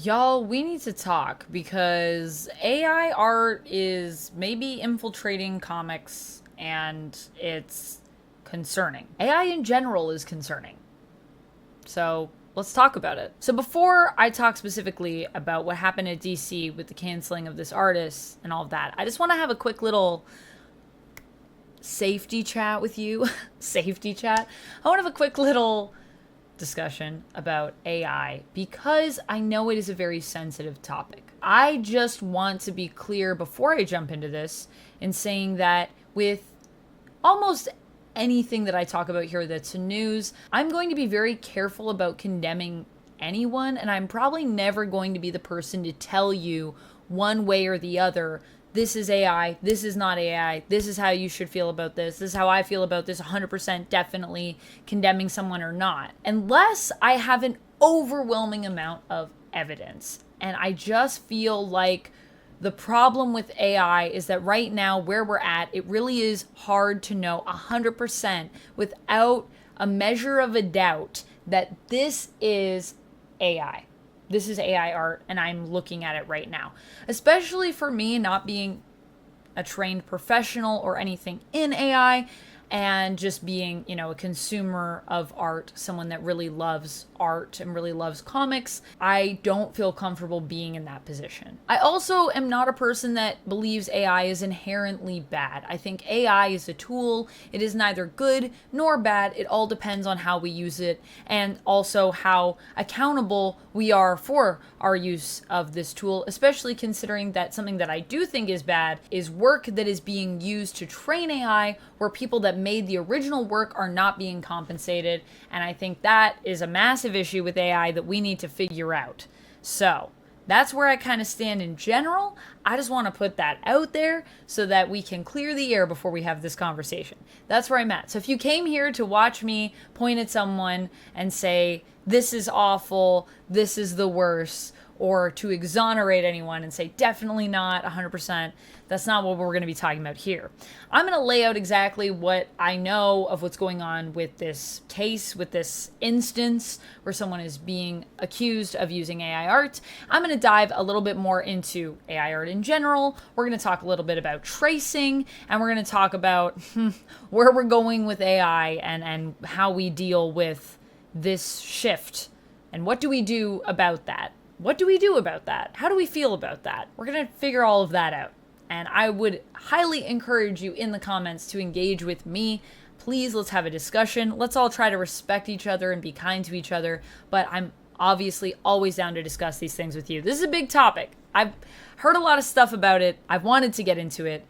Y'all, we need to talk because AI art is maybe infiltrating comics and it's concerning. AI in general is concerning. So let's talk about it. So before I talk specifically about what happened at DC with the canceling of this artist and all of that, I just want to have a quick little safety chat with you. Safety chat. I want to have a quick little discussion about AI because I know it is a very sensitive topic. I just want to be clear before I jump into this in saying that with almost anything that I talk about here that's news, I'm going to be very careful about condemning anyone, and I'm probably never going to be the person to tell you one way or the other, this is AI, this is not AI, this is how you should feel about this is how I feel about this, 100% definitely condemning someone or not, unless I have an overwhelming amount of evidence. And I just feel like the problem with AI is that right now, where we're at, it really is hard to know 100% without a measure of a doubt that this is AI. This is AI art, and I'm looking at it right now. Especially for me, not being a trained professional or anything in AI, and just being, a consumer of art, someone that really loves art and really loves comics, I don't feel comfortable being in that position. I also am not a person that believes AI is inherently bad. I think AI is a tool. It is neither good nor bad. It all depends on how we use it and also how accountable we are for our use of this tool, especially considering that something that I do think is bad is work that is being used to train AI where people that made the original work are not being compensated. And I think that is a massive issue with AI that we need to figure out. So that's where I kind of stand in general. I just want to put that out there so that we can clear the air before we have this conversation. That's where I'm at. So if you came here to watch me point at someone and say, this is awful, this is the worst, or to exonerate anyone and say, definitely not, 100%. That's not what we're going to be talking about here. I'm going to lay out exactly what I know of what's going on with this case, with this instance where someone is being accused of using AI art. I'm going to dive a little bit more into AI art in general. We're going to talk a little bit about tracing, and we're going to talk about where we're going with AI and how we deal with this shift. And what do we do about that? What do we do about that? How do we feel about that? We're going to figure all of that out. And I would highly encourage you in the comments to engage with me. Please, let's have a discussion. Let's all try to respect each other and be kind to each other. But I'm obviously always down to discuss these things with you. This is a big topic. I've heard a lot of stuff about it. I've wanted to get into it,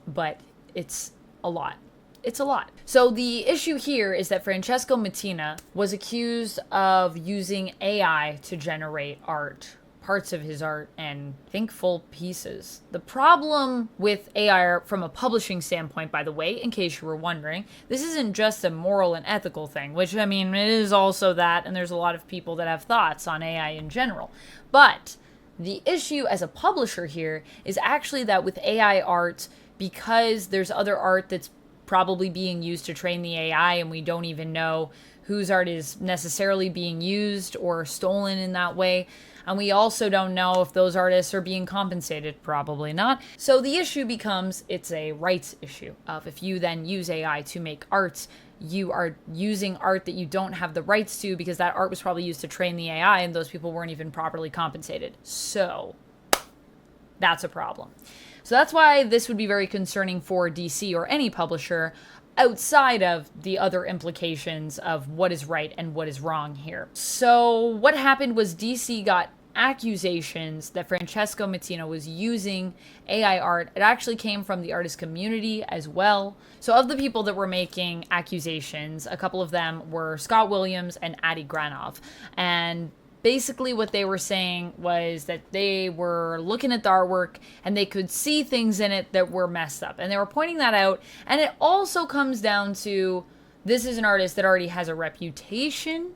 but it's a lot. It's a lot. So the issue here is that Francesco Mattina was accused of using AI to generate art, parts of his art, and I think full pieces. The problem with AI art from a publishing standpoint, by the way, in case you were wondering, this isn't just a moral and ethical thing, which, I mean, it is also that, and there's a lot of people that have thoughts on AI in general. But the issue as a publisher here is actually that with AI art, because there's other art that's probably being used to train the AI, and we don't even know whose art is necessarily being used or stolen in that way. And we also don't know if those artists are being compensated. Probably not. So the issue becomes, it's a rights issue of if you then use AI to make art, you are using art that you don't have the rights to because that art was probably used to train the AI and those people weren't even properly compensated. So that's a problem. So that's why this would be very concerning for DC or any publisher outside of the other implications of what is right and what is wrong here. So what happened was DC got accusations that Francesco Mattina was using AI art. It actually came from the artist community as well. So of the people that were making accusations, a couple of them were Scott Williams and Adi Granov. And basically what they were saying was that they were looking at the artwork and they could see things in it that were messed up. And they were pointing that out. And it also comes down to, this is an artist that already has a reputation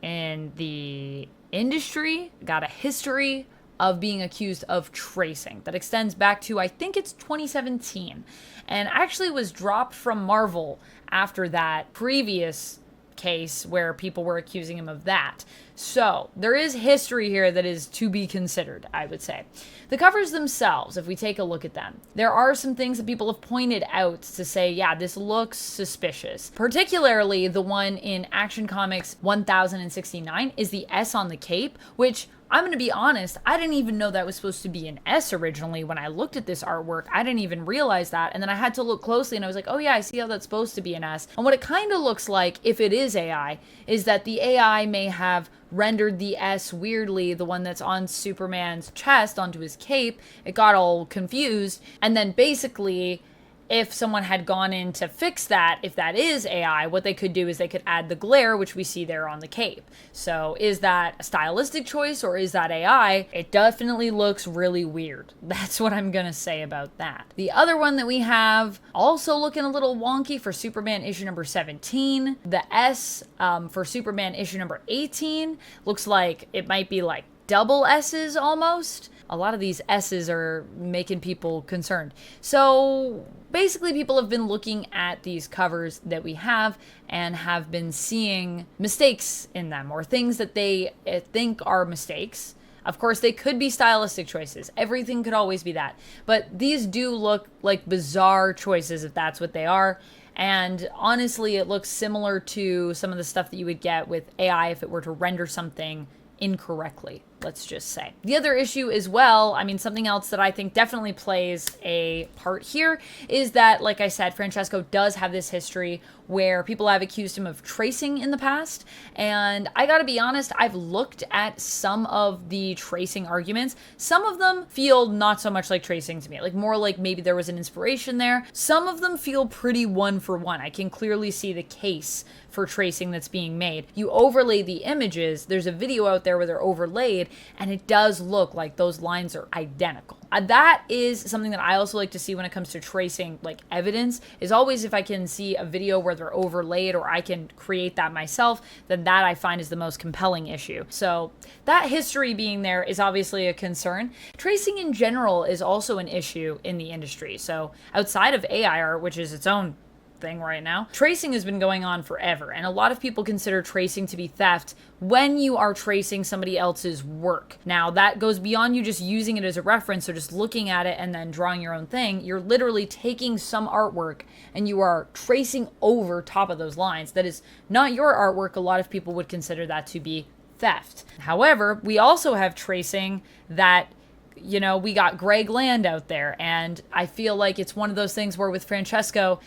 in the industry, got a history of being accused of tracing that extends back to, I think it's 2017, and actually was dropped from Marvel after that previous case where people were accusing him of that. So there is history here that is to be considered, I would say. The covers themselves, if we take a look at them, there are some things that people have pointed out to say, yeah, this looks suspicious. Particularly the one in Action Comics 1069 is the S on the cape, which I'm going to be honest, I didn't even know that was supposed to be an S originally when I looked at this artwork. I didn't even realize that. And then I had to look closely and I was like, oh yeah, I see how that's supposed to be an S. And what it kind of looks like, if it is AI, is that the AI may have rendered the S weirdly, the one that's on Superman's chest onto his cape. It got all confused. And then basically, if someone had gone in to fix that, if that is AI, what they could do is they could add the glare, which we see there on the cape. So is that a stylistic choice or is that AI? It definitely looks really weird. That's what I'm gonna say about that. The other one that we have, also looking a little wonky for Superman issue number 17. The S for Superman issue number 18 looks like it might be like double S's almost. A lot of these S's are making people concerned. So basically people have been looking at these covers that we have and have been seeing mistakes in them or things that they think are mistakes. Of course, they could be stylistic choices. Everything could always be that. But these do look like bizarre choices if that's what they are. And honestly, it looks similar to some of the stuff that you would get with AI if it were to render something incorrectly, let's just say. The other issue as well, I mean, something else that I think definitely plays a part here is that, like I said, Francesco does have this history where people have accused him of tracing in the past. And I gotta be honest, I've looked at some of the tracing arguments. Some of them feel not so much like tracing to me, like more like maybe there was an inspiration there. Some of them feel pretty one for one. I can clearly see the case for tracing that's being made. You overlay the images, there's a video out there where they're overlaid, and it does look like those lines are identical. That is something that I also like to see when it comes to tracing, like evidence, is always if I can see a video where they're overlaid or I can create that myself, then that I find is the most compelling issue. So that history being there is obviously a concern. Tracing in general is also an issue in the industry. So outside of AI art, which is its own thing right now, tracing has been going on forever, and a lot of people consider tracing to be theft when you are tracing somebody else's work. Now that goes beyond you just using it as a reference or just looking at it and then drawing your own thing. You're literally taking some artwork and you are tracing over top of those lines. That is not your artwork. A lot of people would consider that to be theft. However, we also have tracing that, you know, we got Greg Land out there, and I feel like it's one of those things where with Francesco,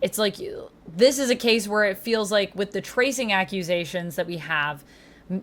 it's like, this is a case where it feels like with the tracing accusations that we have,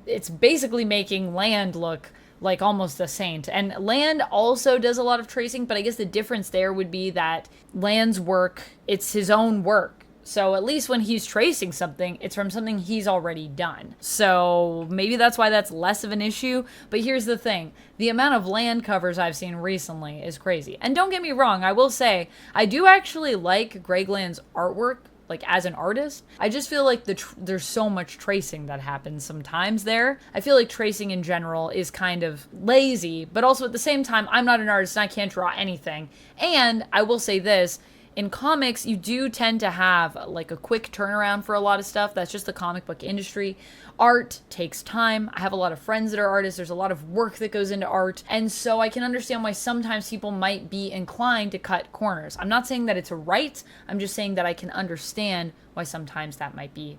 it's basically making Land look like almost a saint. And Land also does a lot of tracing, but I guess the difference there would be that Land's work, it's his own work. So at least when he's tracing something, it's from something he's already done. So maybe that's why that's less of an issue. But here's the thing. The amount of Land covers I've seen recently is crazy. And don't get me wrong, I will say, I do actually like Greg Land's artwork, like as an artist. I just feel like there's so much tracing that happens sometimes there. I feel like tracing in general is kind of lazy, but also at the same time, I'm not an artist and I can't draw anything. And I will say this, in comics, you do tend to have like a quick turnaround for a lot of stuff. That's just the comic book industry. Art takes time. I have a lot of friends that are artists. There's a lot of work that goes into art. And so I can understand why sometimes people might be inclined to cut corners. I'm not saying that it's right. I'm just saying that I can understand why sometimes that might be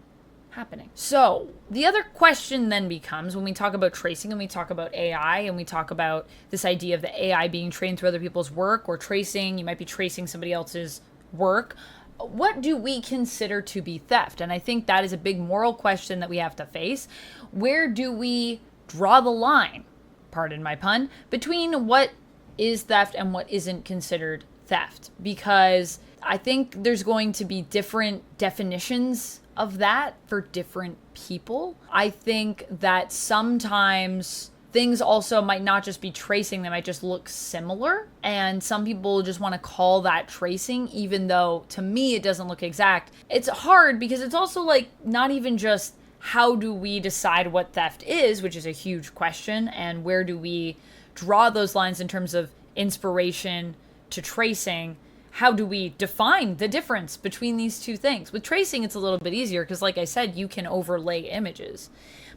happening. So the other question then becomes, when we talk about tracing and we talk about AI and we talk about this idea of the AI being trained through other people's work or tracing, you might be tracing somebody else's work. What do we consider to be theft? And I think that is a big moral question that we have to face. Where do we draw the line, pardon my pun, between what is theft and what isn't considered theft? Because I think there's going to be different definitions of that for different people. I think that sometimes things also might not just be tracing, they might just look similar. And some people just want to call that tracing, even though to me it doesn't look exact. It's hard because it's also like not even just how do we decide what theft is, which is a huge question, and where do we draw those lines in terms of inspiration to tracing. How do we define the difference between these two things? With tracing, it's a little bit easier because, like I said, you can overlay images.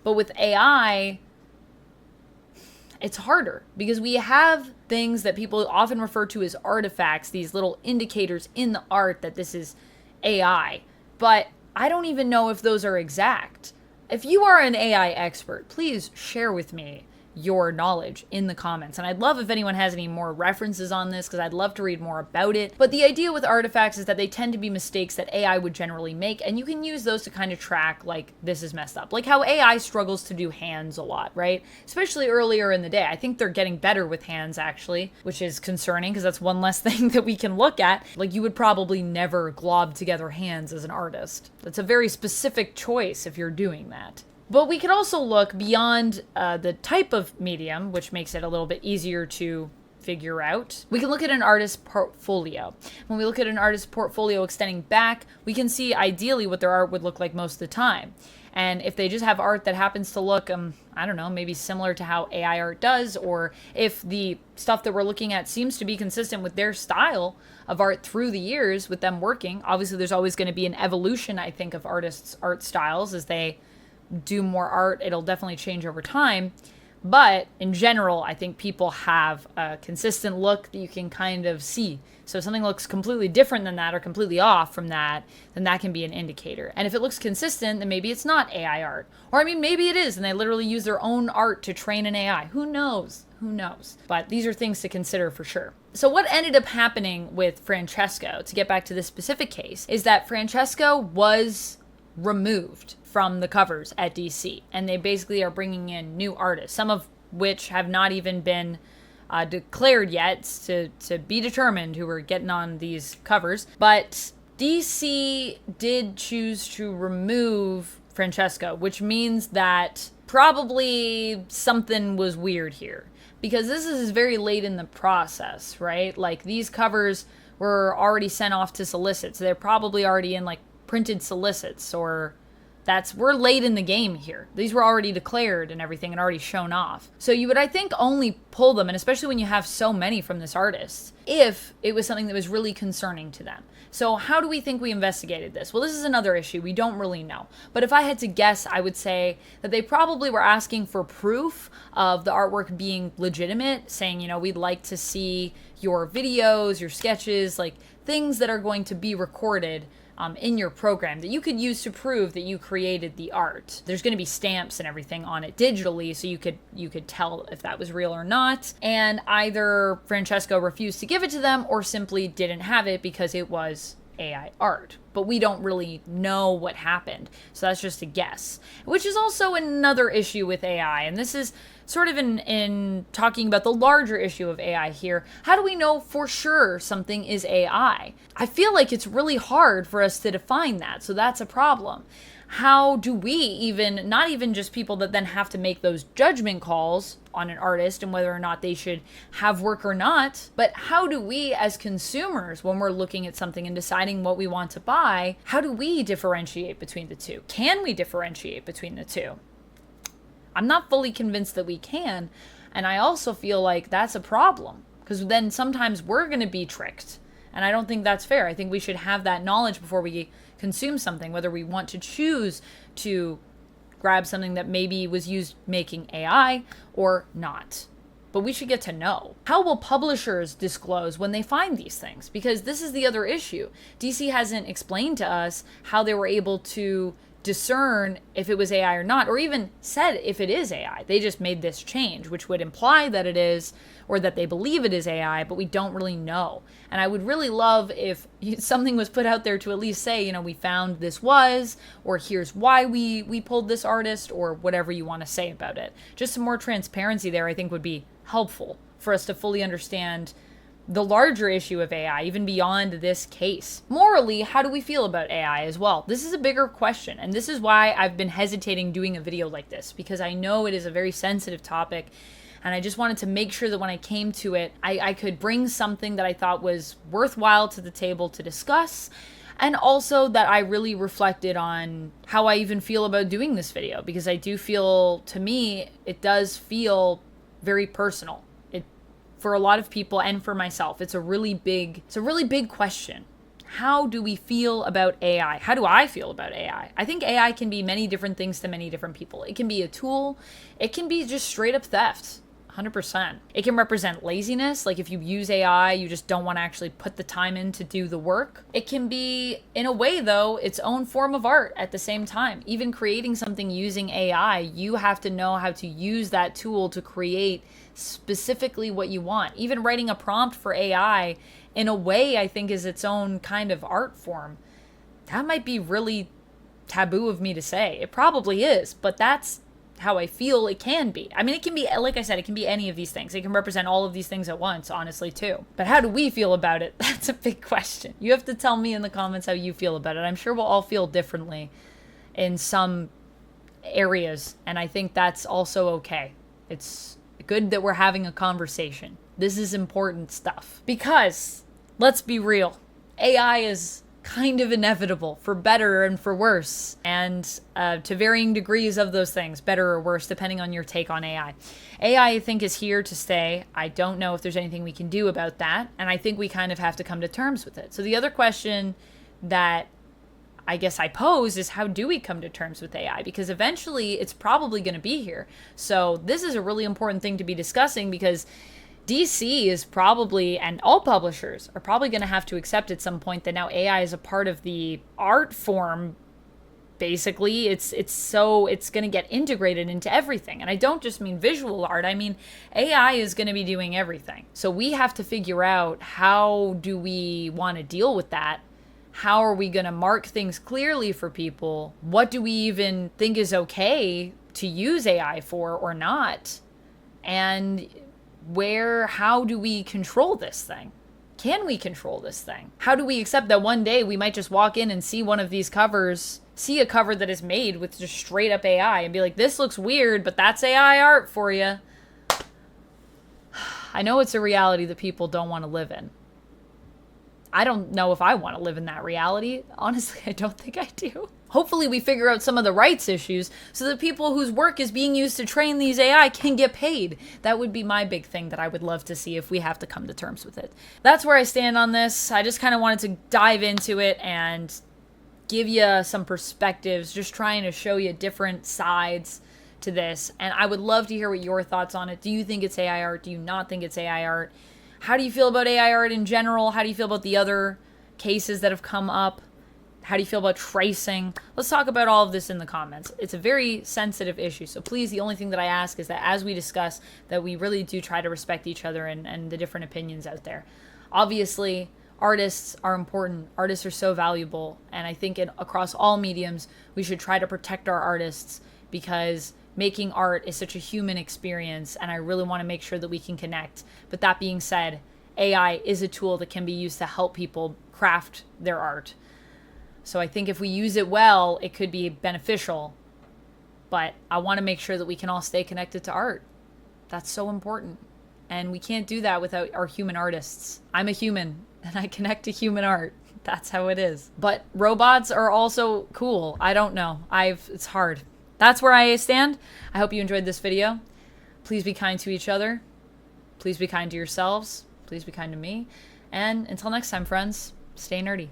But with AI, it's harder because we have things that people often refer to as artifacts, these little indicators in the art that this is AI. But I don't even know if those are exact. If you are an AI expert, please share with me your knowledge in the comments. And I'd love if anyone has any more references on this, because I'd love to read more about it. But the idea with artifacts is that they tend to be mistakes that AI would generally make, and you can use those to kind of track, like, this is messed up. Like how AI struggles to do hands a lot, right? Especially earlier in the day. I think they're getting better with hands, actually, which is concerning because that's one less thing that we can look at. Like, you would probably never glob together hands as an artist. That's a very specific choice if you're doing that. But we could also look beyond the type of medium, which makes it a little bit easier to figure out. We can look at an artist's portfolio. When we look at an artist's portfolio extending back, we can see ideally what their art would look like most of the time. And if they just have art that happens to look, I don't know, maybe similar to how AI art does, or if the stuff that we're looking at seems to be consistent with their style of art through the years with them working. Obviously, there's always going to be an evolution, I think, of artists' art styles as they do more art. It'll definitely change over time. But in general, I think people have a consistent look that you can kind of see. So if something looks completely different than that or completely off from that, then that can be an indicator. And if it looks consistent, then maybe it's not AI art. Or I mean, maybe it is, and they literally use their own art to train an AI. Who knows? Who knows? But these are things to consider for sure. So what ended up happening with Francesco, to get back to this specific case, is that Francesco was removed from the covers at DC, and they basically are bringing in new artists, some of which have not even been declared yet to be determined who are getting on these covers. But DC did choose to remove Francesco, which means that probably something was weird here, because this is very late in the process, right? Like, these covers were already sent off to solicit, so they're probably already in like printed solicits, or we're late in the game here. These were already declared and everything and already shown off. So you would, I think, only pull them, and especially when you have so many from this artist, if it was something that was really concerning to them. So how do we think we investigated this? Well, this is another issue. We don't really know. But if I had to guess, I would say that they probably were asking for proof of the artwork being legitimate, saying, you know, we'd like to see your videos, your sketches, like things that are going to be recorded in your program that you could use to prove that you created the art. There's going to be stamps and everything on it digitally, so you could tell if that was real or not. And either Francesco refused to give it to them or simply didn't have it because it was AI art. But we don't really know what happened, so that's just a guess. Which is also another issue with AI, and this is sort of in talking about the larger issue of AI here. How do we know for sure something is AI? I feel like it's really hard for us to define that, so that's a problem. How do we even, not even just people that then have to make those judgment calls on an artist and whether or not they should have work or not, but how do we as consumers, when we're looking at something and deciding what we want to buy, how do we differentiate between the two? Can we differentiate between the two? I'm not fully convinced that we can, and I also feel like that's a problem, because then sometimes we're going to be tricked, and I don't think that's fair. I think we should have that knowledge before we consume something, whether we want to choose to grab something that maybe was used making AI or not. But we should get to know. How will publishers disclose when they find these things? Because this is the other issue. DC hasn't explained to us how they were able to discern if it was AI or not, or even said if it is AI. They just made this change, which would imply that it is, or that they believe it is AI, but we don't really know. And I would really love if something was put out there to at least say, you know, we found this was, or here's why we pulled this artist, or whatever you want to say about it. Just some more transparency there, I think, would be helpful for us to fully understand the larger issue of AI, even beyond this case. Morally, how do we feel about AI as well? This is a bigger question, and this is why I've been hesitating doing a video like this, because I know it is a very sensitive topic, and I just wanted to make sure that when I came to it, I could bring something that I thought was worthwhile to the table to discuss, and also that I really reflected on how I even feel about doing this video, because I do feel, to me, it does feel very personal. For a lot of people and for myself, it's a really big question. how do we feel about AI? How do I feel about AI? I think AI can be many different things to many different people. It can be a tool. It can be just straight up theft. 100%. It can represent laziness, like if you use AI, you just don't want to actually put the time in to do the work. It can be, in a way though, its own form of art at the same time. Even creating something using AI, you have to know how to use that tool to create specifically what you want. Even writing a prompt for AI, in a way, I think is its own kind of art form. That might be really taboo of me to say. It probably is, but that's how I feel it can be. I mean, it can be, like I said, it can be any of these things. It can represent all of these things at once, honestly, too. But how do we feel about it? That's a big question. You have to tell me in the comments how you feel about it. I'm sure we'll all feel differently in some areas, and I think that's also okay. It's good that we're having a conversation. This is important stuff. Because, let's be real, AI is kind of inevitable, for better and for worse, and to varying degrees of those things, better or worse, depending on your take on AI. AI, I think, is here to stay. I don't know if there's anything we can do about that, and I think we kind of have to come to terms with it. So the other question that I guess I pose is, how do we come to terms with AI? Because eventually it's probably going to be here. So this is a really important thing to be discussing, because DC is probably, and all publishers are probably going to have to accept at some point that now AI is a part of the art form. Basically, it's going to get integrated into everything. And I don't just mean visual art. I mean, AI is going to be doing everything. So we have to figure out, how do we want to deal with that? How are we going to mark things clearly for people? What do we even think is okay to use AI for or not? And how do we control this thing? Can we control this thing? How do we accept that one day we might just walk in and see one of these covers, see a cover that is made with just straight up AI, and be like, this looks weird, but that's AI art for you? I know it's a reality that people don't want to live in. I don't know if I want to live in that reality. Honestly, I don't think I do. Hopefully we figure out some of the rights issues so that people whose work is being used to train these AI can get paid. That would be my big thing that I would love to see if we have to come to terms with it. That's where I stand on this. I just kind of wanted to dive into it and give you some perspectives, just trying to show you different sides to this. And I would love to hear what your thoughts on it. Do you think it's AI art? Do you not think it's AI art? How do you feel about AI art in general? How do you feel about the other cases that have come up? How do you feel about tracing? Let's talk about all of this in the comments. It's a very sensitive issue. So please, the only thing that I ask is that as we discuss, that we really do try to respect each other and the different opinions out there. Obviously, artists are important. Artists are so valuable. And I think across all mediums, we should try to protect our artists, because making art is such a human experience, and I really want to make sure that we can connect. But that being said, AI is a tool that can be used to help people craft their art. So I think if we use it well, it could be beneficial. But I want to make sure that we can all stay connected to art. That's so important. And we can't do that without our human artists. I'm a human, and I connect to human art. That's how it is. But robots are also cool. I don't know. It's hard. That's where I stand. I hope you enjoyed this video. Please be kind to each other. Please be kind to yourselves. Please be kind to me. And until next time, friends, stay nerdy.